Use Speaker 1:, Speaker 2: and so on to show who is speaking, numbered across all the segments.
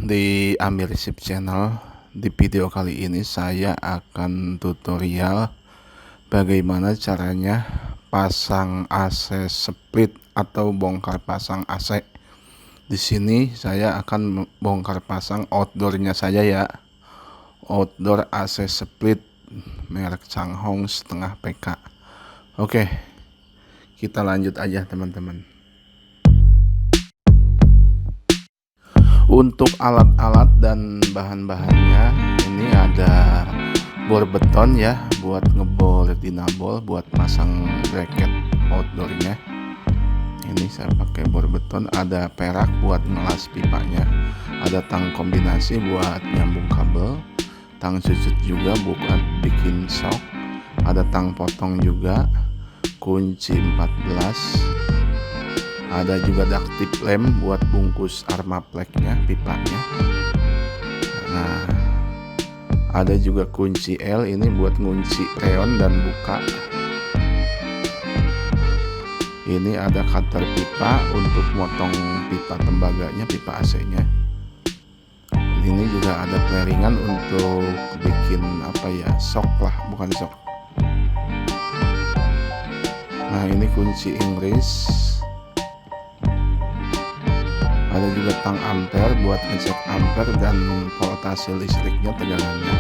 Speaker 1: di Amir Ship Channel. Di video kali ini saya akan tutorial bagaimana caranya pasang AC split atau bongkar pasang AC. Di sini saya akan bongkar pasang outdoornya saja ya. Outdoor AC split merek Changhong setengah PK. Oke, kita lanjut aja teman-teman. Untuk alat-alat dan bahan-bahannya, ini ada bor beton ya buat ngebor dinabol buat masang bracket outdoornya. Ini saya pakai bor beton, ada perak buat ngelas pipanya, ada tang kombinasi buat nyambung kabel, tang susut juga buat bikin sok, ada tang potong juga, kunci 14, ada juga ductip lem buat bungkus armapleknya pipanya. Nah, ada juga kunci L ini buat ngunci reon dan buka. Ini ada cutter pipa untuk motong pipa tembaganya, pipa AC-nya. Ini juga ada flaringan untuk bikin sok lah, bukan sok. Nah, ini kunci Inggris. Ada juga tang ampere buat ngecek ampere dan voltase listriknya, tegangannya.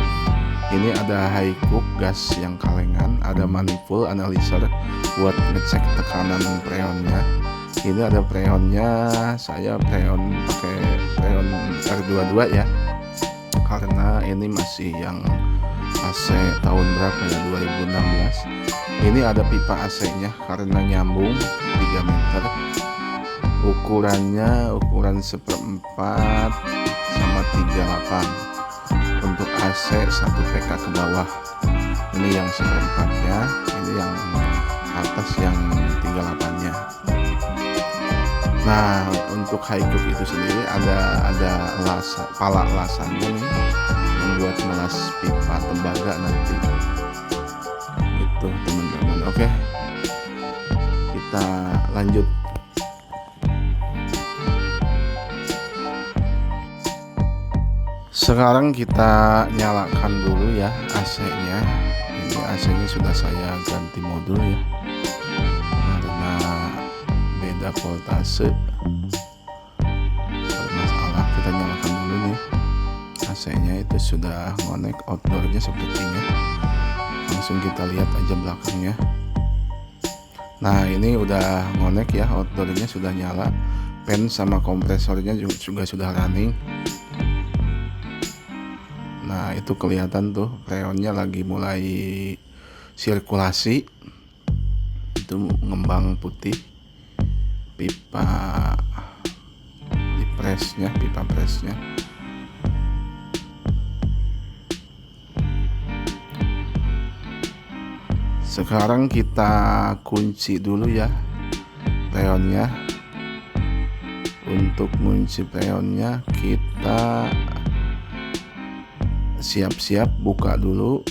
Speaker 1: Ini ada high cook gas yang kalengan, ada manifold analyzer buat ngecek tekanan freonnya. Ini ada freonnya, saya freon pakai freon R22 ya, karena ini masih yang AC tahun berapa ya, 2016. Ini ada pipa AC-nya karena nyambung 3 meter. Ukuran 1/4 sama 38 untuk AC 1 PK ke bawah. Ini yang 1/4-nya, ini yang atas yang 38-nya. Nah, untuk high cook itu sendiri ada pala lasannya nih yang buat melas pipa tembaga nanti. Itu teman-teman. Oke, kita lanjut. Sekarang kita nyalakan dulu ya AC-nya. Ini AC-nya sudah saya ganti modul ya, karena beda voltase. Masalah, kita nyalakan dulu nih AC-nya, itu sudah ngonek outdoornya sepertinya. Langsung kita lihat aja belakangnya. Nah, ini udah ngonek ya, outdoornya sudah nyala, fan sama kompresornya juga sudah running. Nah, itu kelihatan tuh freonnya lagi mulai sirkulasi, itu ngembang putih. Pipa presnya. Sekarang kita kunci dulu ya freonnya. Untuk kunci freonnya kita siap-siap buka dulu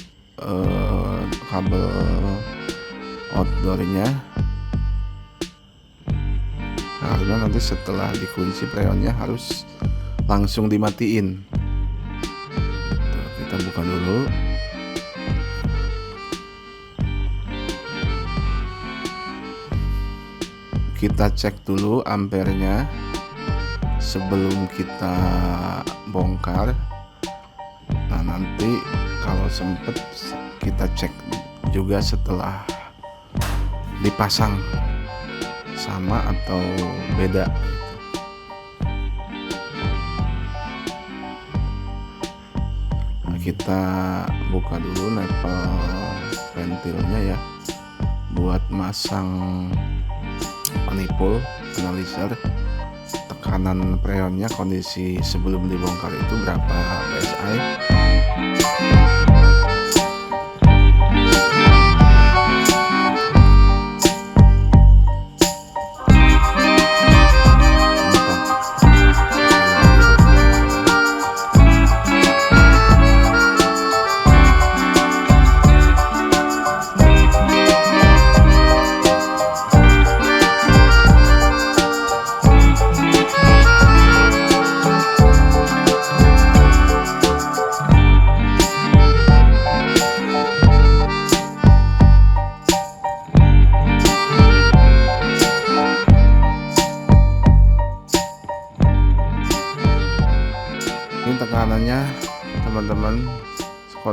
Speaker 1: kabel outdoornya, karena nanti setelah dikunci freonnya harus langsung dimatiin. Kita buka dulu. Kita cek dulu ampernya sebelum kita bongkar. Nah, nanti kalau sempet kita cek juga setelah dipasang sama atau beda. Nah, kita buka dulu nepel ventilnya ya buat masang manifold analyzer tekanan freonnya, kondisi sebelum dibongkar itu berapa PSI.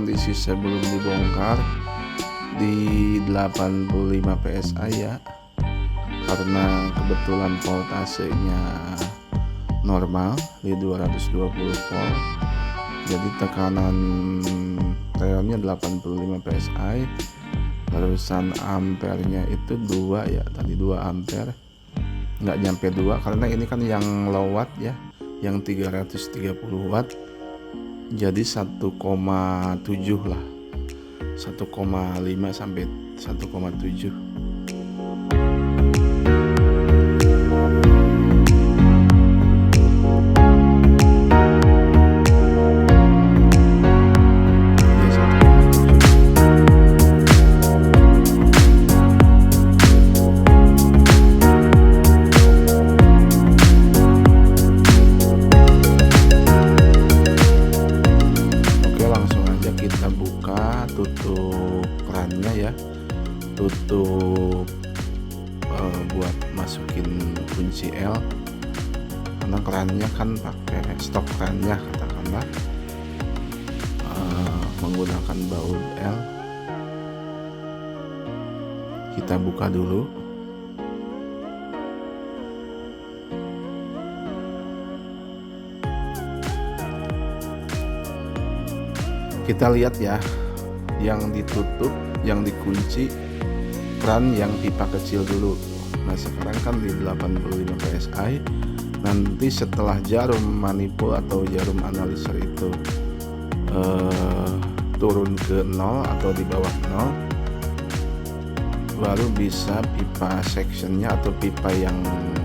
Speaker 1: kondisi sebelum dibongkar di 85 PSI ya, karena kebetulan voltasenya normal di 220 volt, jadi tekanan freonnya 85 PSI, terusan ampernya itu 2 ya, tadi 2 ampere, nggak nyampe 2 karena ini kan yang low watt ya, yang 330 watt, jadi 1,7 lah, 1,5 sampai 1,7. Tutup kerannya ya, tutup buat masukin kunci L, karena kerannya kan pakai stok kerannya, katakanlah menggunakan baut L. Kita buka dulu. Kita lihat ya, yang ditutup, yang dikunci keran yang pipa kecil dulu. Nah sekarang kan di 85 PSI, nanti setelah jarum manipul atau jarum analiser itu turun ke 0 atau di bawah 0, baru bisa pipa sectionnya atau pipa yang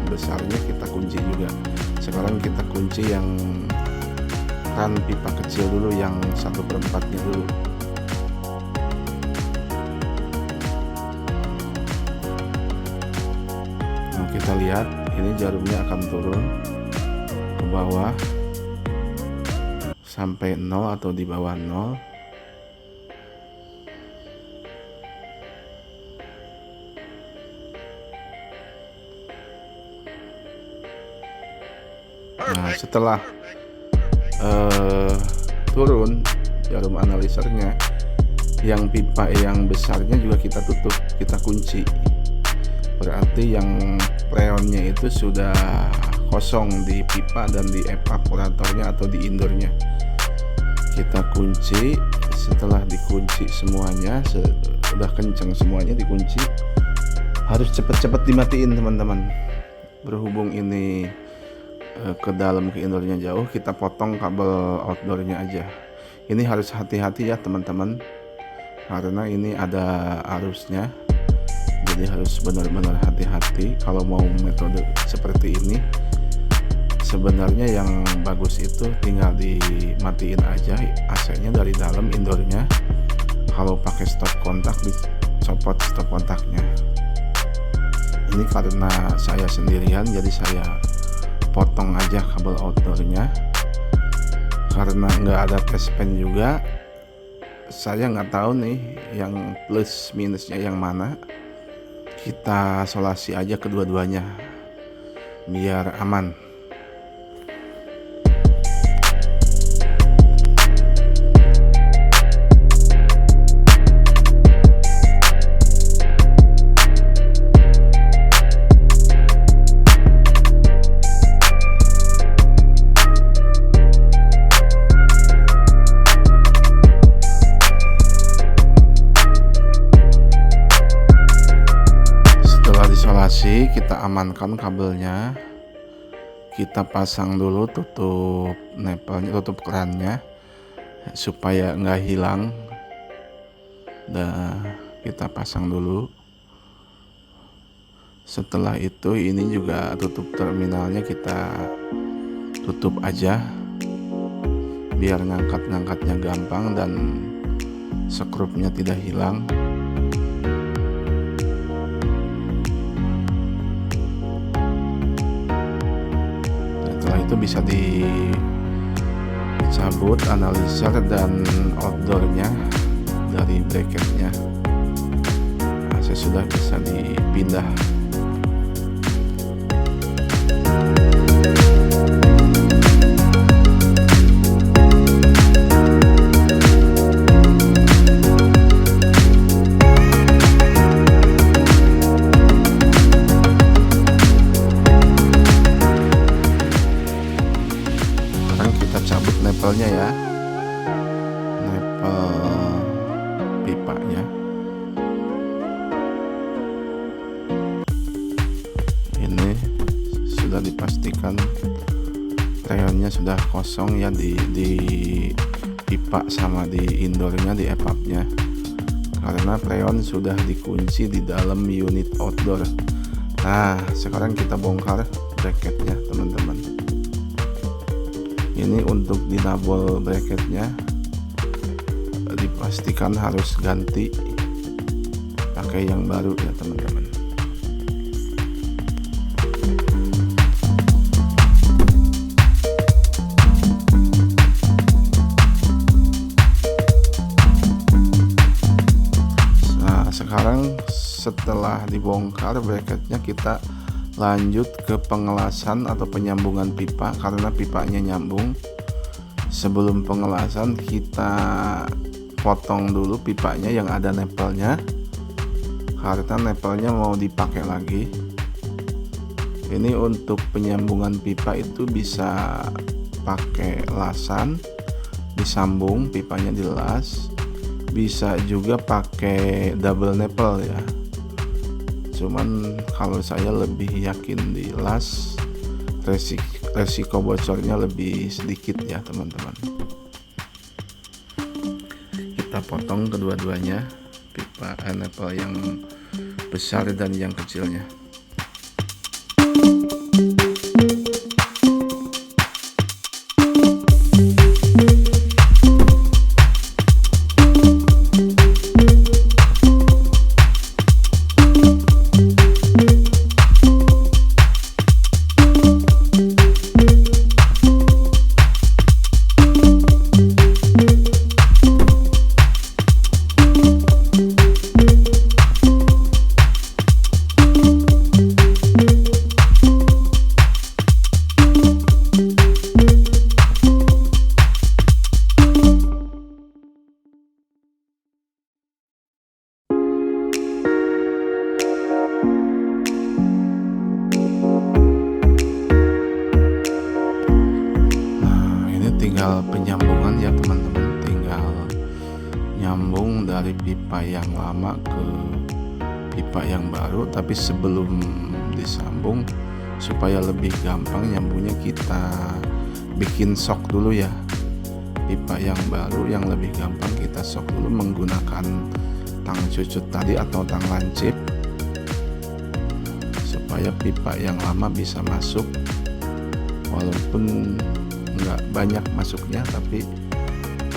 Speaker 1: besarnya kita kunci juga. Sekarang kita kunci yang keran pipa kecil dulu, yang 1/4-nya dulu. Kita lihat ini jarumnya akan turun ke bawah sampai 0 atau di bawah 0. Nah setelah turun jarum analisernya, yang pipa yang besarnya juga kita tutup, kita kunci. Berarti yang freonnya itu sudah kosong di pipa dan di evaporatornya atau di indoornya. Kita kunci. Setelah dikunci semuanya, sudah kencang semuanya dikunci, harus cepet-cepet dimatiin teman-teman. Berhubung ini ke dalam, ke indoornya jauh, kita potong kabel outdoornya aja. Ini harus hati-hati ya teman-teman, karena ini ada arusnya. Jadi harus benar-benar hati-hati kalau mau metode seperti ini. Sebenarnya yang bagus itu tinggal dimatiin aja AC-nya dari dalam indoornya. Kalau pakai stop kontak, dicopot stop kontaknya. Ini karena saya sendirian, jadi saya potong aja kabel outdoornya. Karena nggak ada test pen juga, saya nggak tahu nih yang plus minusnya yang mana. Kita solasi aja kedua-duanya biar aman. Kita amankan kabelnya, kita pasang dulu tutup nepelnya, tutup kerannya supaya nggak hilang. Nah kita pasang dulu. Setelah itu ini juga tutup terminalnya kita tutup aja biar ngangkat-ngangkatnya gampang dan skrupnya tidak hilang. Itu bisa dicabut analiser dan outdoornya dari bracketnya. Nah, saya sudah bisa dipindah. nepelnya ya, nepel pipanya. Ini sudah dipastikan freonnya sudah kosong ya di pipa sama di indoornya, di evapnya, karena freon sudah dikunci di dalam unit outdoor. Nah, sekarang kita bongkar bracketnya teman-teman. Ini untuk dinabol bracketnya dipastikan harus ganti pakai yang baru ya teman-teman. Nah, sekarang setelah dibongkar bracketnya, kita lanjut ke pengelasan atau penyambungan pipa, karena pipanya nyambung. Sebelum pengelasan kita potong dulu pipanya yang ada nepelnya, karena nepelnya mau dipakai lagi. Ini untuk penyambungan pipa itu bisa pakai lasan, disambung pipanya dilas, bisa juga pakai double nepel ya. Cuman kalau saya lebih yakin di las, resiko bocornya lebih sedikit ya teman-teman. Kita potong kedua-duanya, pipa nepel yang besar dan yang kecilnya. Tinggal penyambungan ya teman-teman, tinggal nyambung dari pipa yang lama ke pipa yang baru. Tapi sebelum disambung, supaya lebih gampang nyambungnya, kita bikin sok dulu ya. Pipa yang baru yang lebih gampang kita sok dulu menggunakan tang cucut tadi atau tang lancip, supaya pipa yang lama bisa masuk, walaupun nggak banyak masuknya tapi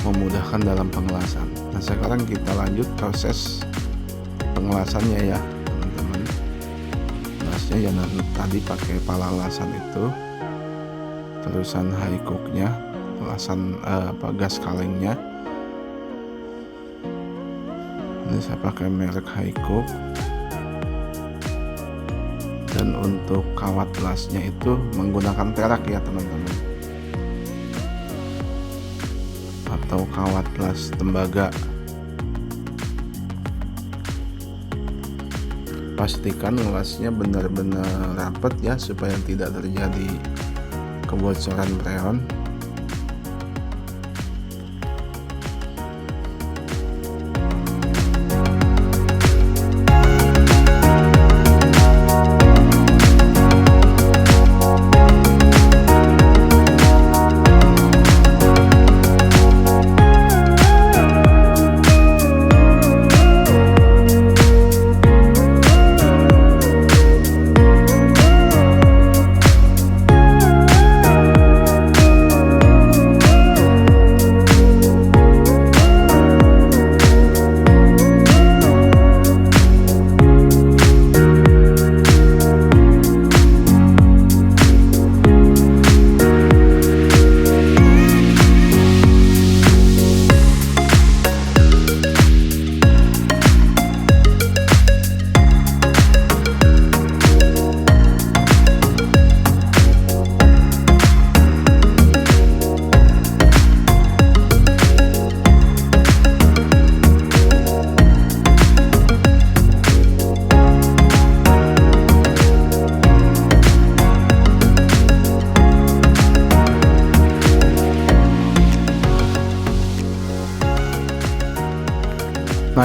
Speaker 1: memudahkan dalam pengelasan. Nah, sekarang kita lanjut proses pengelasannya ya teman-teman. Lasnya ya tadi pakai pala lasan itu, terusan high cooknya, lasan gas kalengnya. Ini saya pakai merek high cook. Dan untuk kawat lasnya itu menggunakan perak ya teman-teman, atau kawat las tembaga. Pastikan lasnya benar-benar rapat ya, supaya tidak terjadi kebocoran freon.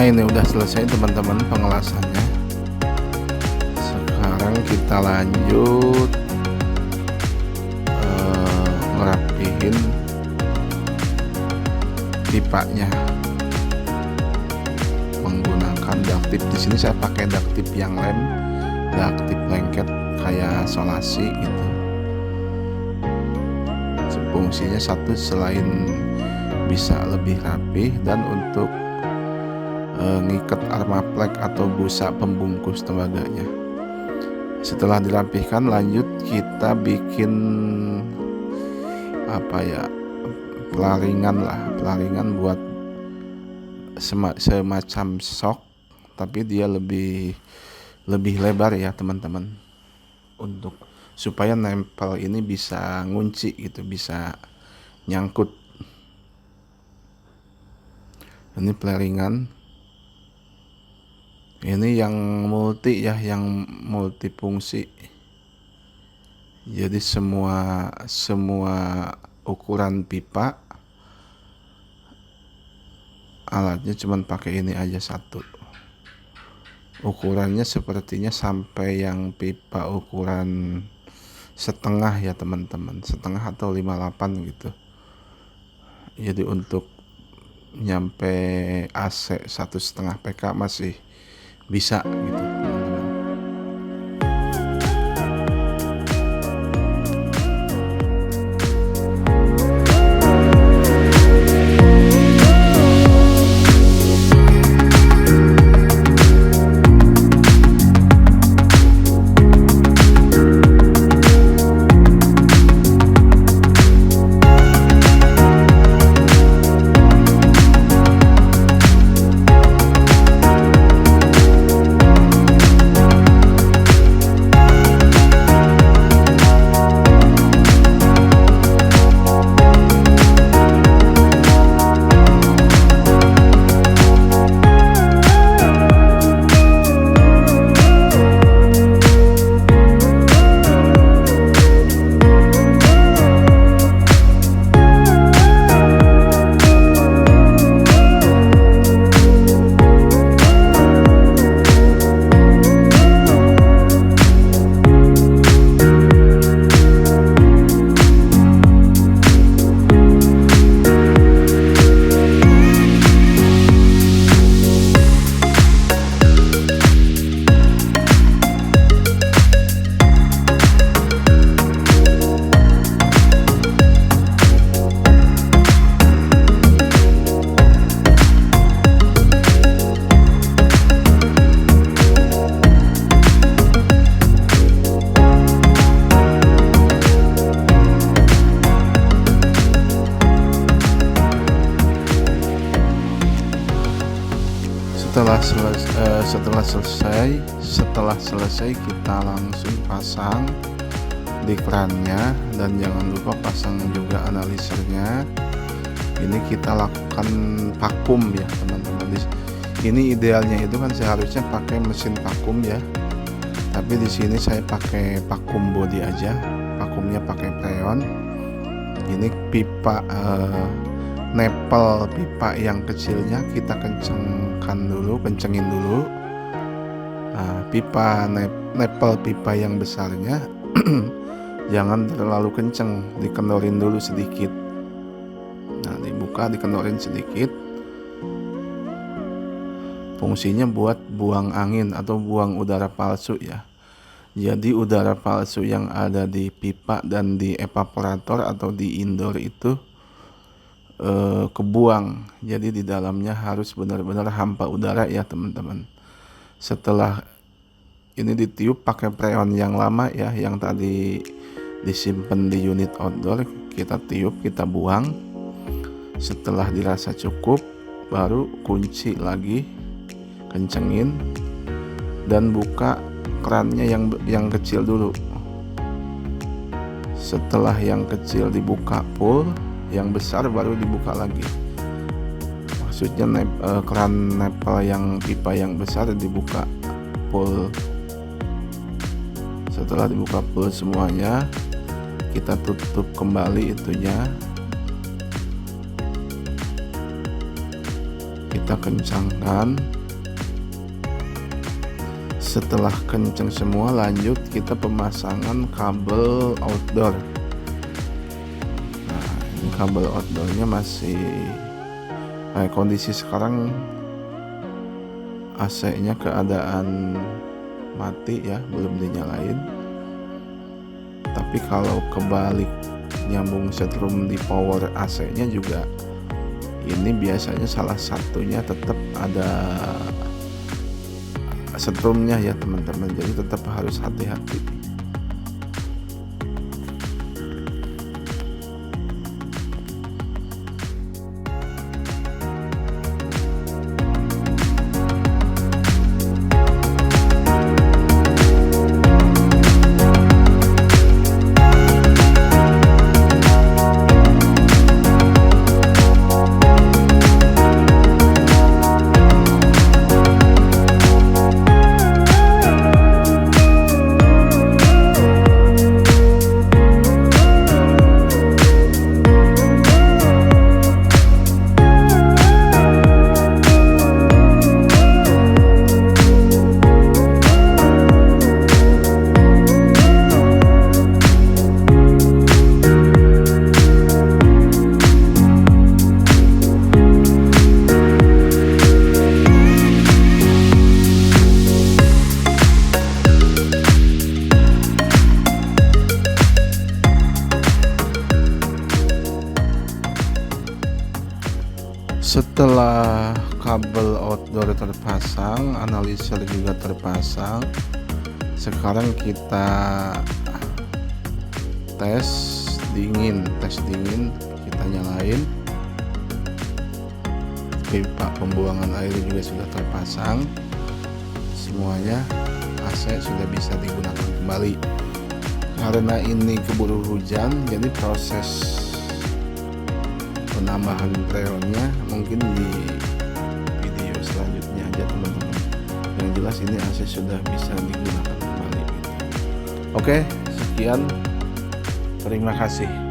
Speaker 1: Nah, ini udah selesai teman-teman pengelasannya. Sekarang kita lanjut ngerapihin pipanya menggunakan duct tape. Di sini saya pakai duct tape yang lem, duct tape lengket kayak solasi gitu. Fungsinya satu, selain bisa lebih rapi dan untuk ngikat armaplek atau busa pembungkus tembaganya. Setelah dirapihkan, lanjut kita bikin pelaringan buat semacam sok, tapi dia lebih lebar ya teman-teman, untuk supaya nempel ini bisa ngunci gitu, bisa nyangkut. Ini pelaringan, ini yang multi ya, yang multifungsi. Jadi semua ukuran pipa, alatnya cuman pakai ini aja satu. Ukurannya sepertinya sampai yang pipa ukuran setengah ya teman-teman, setengah atau 58 gitu. Jadi untuk nyampe AC 1,5 PK masih bisa gitu teman-teman. Setelah selesai kita langsung pasang di kerannya, dan jangan lupa pasang juga analisernya. Ini kita lakukan vakum ya teman-teman. Ini idealnya itu kan seharusnya pakai mesin vakum ya, tapi di sini saya pakai vakum body aja, vakumnya pakai freon. Ini pipa nepel pipa yang kecilnya kita kencengin dulu. Nah, nepel pipa yang besarnya jangan terlalu kenceng, dikendorin dulu sedikit. Nah, dibuka, dikendorin sedikit. Fungsinya buat buang angin atau buang udara palsu ya. Jadi udara palsu yang ada di pipa dan di evaporator atau di indoor itu kebuang. Jadi di dalamnya harus benar-benar hampa udara ya teman-teman. Setelah ini ditiup pakai freon yang lama ya, yang tadi disimpan di unit outdoor, kita tiup, kita buang. Setelah dirasa cukup, baru kunci lagi, kencengin, dan buka kerannya yang kecil dulu. Setelah yang kecil dibuka full, yang besar baru dibuka lagi. Maksudnya keran nepel yang pipa yang besar dibuka full. Setelah dibuka full semuanya, kita tutup kembali itunya. kita kencangkan. Setelah kencang semua, lanjut kita pemasangan kabel outdoor. Nah, ini kabel outdoornya masih kondisi sekarang AC-nya keadaan mati ya, belum dinyalain. Tapi kalau kebalik nyambung setrum di power AC-nya juga, ini biasanya salah satunya tetap ada setrumnya ya teman-teman, jadi tetap harus hati-hati. Setelah kabel outdoor terpasang, analisir juga terpasang, sekarang kita tes dingin kita nyalain. Pipa pembuangan air juga sudah terpasang, semuanya AC sudah bisa digunakan kembali. Karena ini keburu hujan, jadi proses penambahan freonnya mungkin di video selanjutnya aja teman-teman. Yang jelas ini AC sudah bisa digunakan kembali. Oke, sekian, terima kasih.